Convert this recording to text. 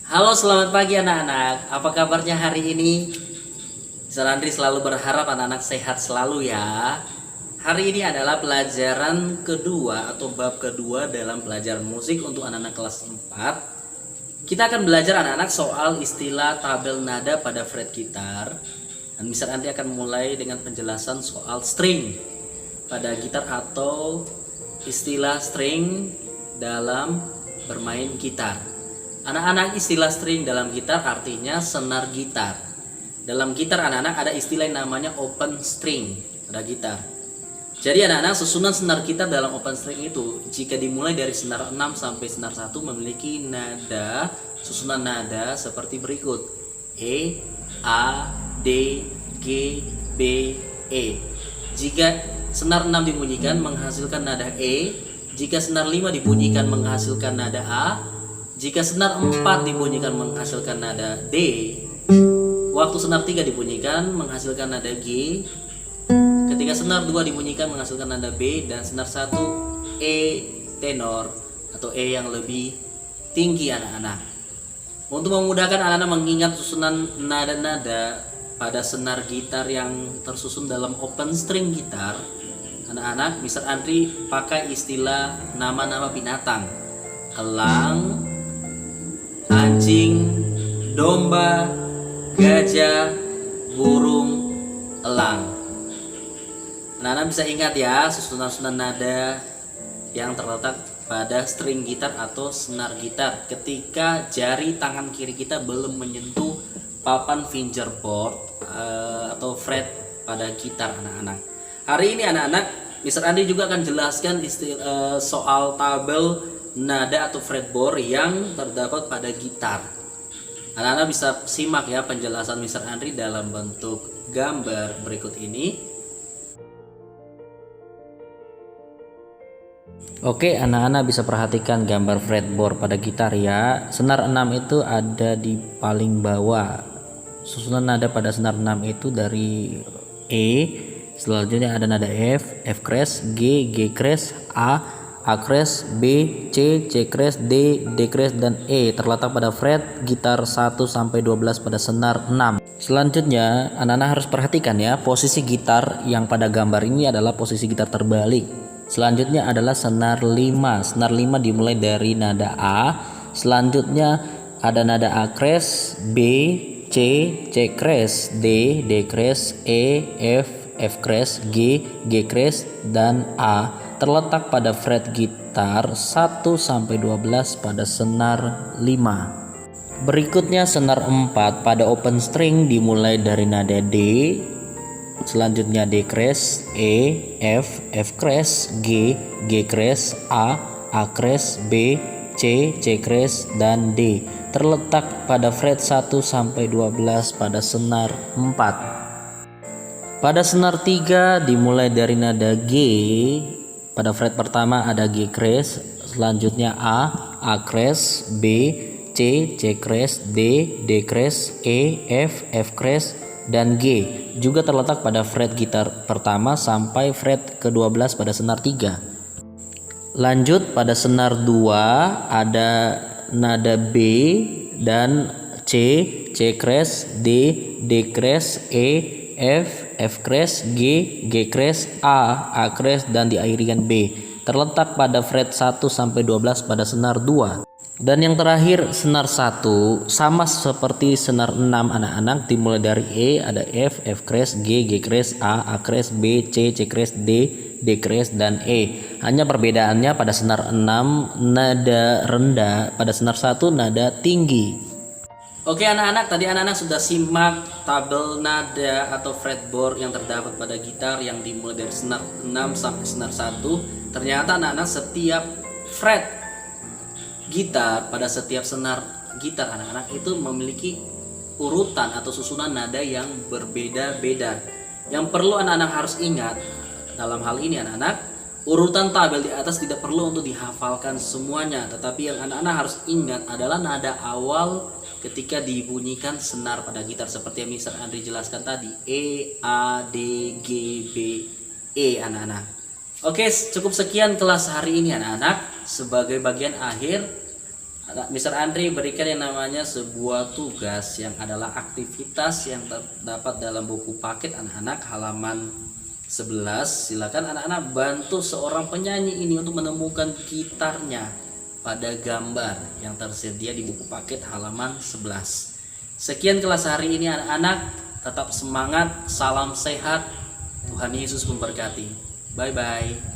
Halo, selamat pagi anak-anak. Apa kabarnya hari ini? Mister Andri selalu berharap anak-anak sehat selalu ya. Hari ini adalah pelajaran kedua atau bab kedua dalam pelajaran musik untuk anak-anak kelas 4. Kita akan belajar anak-anak soal istilah tabel nada pada fret gitar. Dan Mister Andri akan mulai dengan penjelasan soal string pada gitar atau istilah string dalam bermain gitar. Anak-anak, istilah string dalam gitar artinya senar gitar. Dalam gitar anak-anak ada istilah yang namanya open string pada gitar. Jadi anak-anak, susunan senar gitar dalam open string itu jika dimulai dari senar 6 sampai senar 1 memiliki nada, susunan nada seperti berikut: E, A, D, G, B, E. Jika senar 6 dibunyikan menghasilkan nada E, jika senar 5 dibunyikan menghasilkan nada A, jika senar 4 dibunyikan menghasilkan nada D, waktu senar 3 dibunyikan menghasilkan nada G, ketika senar 2 dibunyikan menghasilkan nada B, dan senar 1 E tenor atau E yang lebih tinggi anak-anak. Untuk memudahkan anak-anak mengingat susunan nada-nada pada senar gitar yang tersusun dalam open string gitar, anak-anak, Mister Andri pakai istilah nama-nama binatang: elang, anjing, domba, gajah, burung, elang. Anak-anak bisa ingat ya susunan-susunan nada yang terletak pada string gitar atau senar gitar ketika jari tangan kiri kita belum menyentuh papan fingerboard atau fret pada gitar anak-anak. Hari ini anak-anak, Mister Andi juga akan jelaskan soal tabel nada atau fretboard yang terdapat pada gitar. Anak-anak bisa simak ya penjelasan Mister Andri dalam bentuk gambar berikut ini. Oke, anak-anak bisa perhatikan gambar fretboard pada gitar ya. Senar 6 itu ada di paling bawah. Susunan nada pada senar 6 itu dari E, selanjutnya ada nada F, F crash, G, G crash, A crash, B, C, C crash, D, D crash, dan E terletak pada fret gitar 1 sampai 12 pada senar 6. Selanjutnya, anak-anak harus perhatikan ya, posisi gitar yang pada gambar ini adalah posisi gitar terbalik. Selanjutnya adalah senar 5. Senar 5 dimulai dari nada A. Selanjutnya ada nada A crash, B, C, C crash, D, D crash, E, F crash, G, G crash, dan A terletak pada fret gitar 1 sampai 12 pada senar 5. Berikutnya senar 4 pada open string dimulai dari nada D, selanjutnya D crash, E, F crash, G, G crash, A crash, B, C, C crash, dan D terletak pada fret 1 sampai 12 pada senar 4. Pada senar 3 dimulai dari nada G. Pada fret pertama ada G crash, selanjutnya A crash, B, C, C crash, D, D crash, E, F crash, dan G juga terletak pada fret gitar pertama sampai fret ke-12 pada senar 3. Lanjut pada senar 2 ada nada B dan C, C crash, D, D crash, E, F crash, G, G crash, A crash, dan diakhiri dengan B terletak pada fret 1 sampai 12 pada senar 2. Dan yang terakhir senar 1 sama seperti senar 6 anak-anak, dimulai dari E ada F crash, G, G crash, A crash, B, C, C crash, D, D crash, dan E. Hanya perbedaannya pada senar 6 nada rendah, pada senar 1 nada tinggi. Oke anak-anak, tadi anak-anak sudah simak tabel nada atau fretboard yang terdapat pada gitar yang dimulai dari senar 6 sampai senar 1. Ternyata anak-anak, setiap fret gitar pada setiap senar gitar anak-anak itu memiliki urutan atau susunan nada yang berbeda-beda. Yang perlu anak-anak harus ingat dalam hal ini anak-anak, urutan tabel di atas tidak perlu untuk dihafalkan semuanya, tetapi yang anak-anak harus ingat adalah nada awal ketika dibunyikan senar pada gitar seperti yang Mister Andri jelaskan tadi, E, A, D, G, B, E anak-anak. Oke, cukup sekian kelas hari ini anak-anak. Sebagai bagian akhir, Mr. Andri berikan yang namanya sebuah tugas yang adalah aktivitas yang terdapat dalam buku paket anak-anak halaman 11. Silakan anak-anak bantu seorang penyanyi ini untuk menemukan gitarnya pada gambar yang tersedia di buku paket halaman 11. Sekian kelas hari ini anak-anak, tetap semangat, salam sehat, Tuhan Yesus memberkati. Bye bye.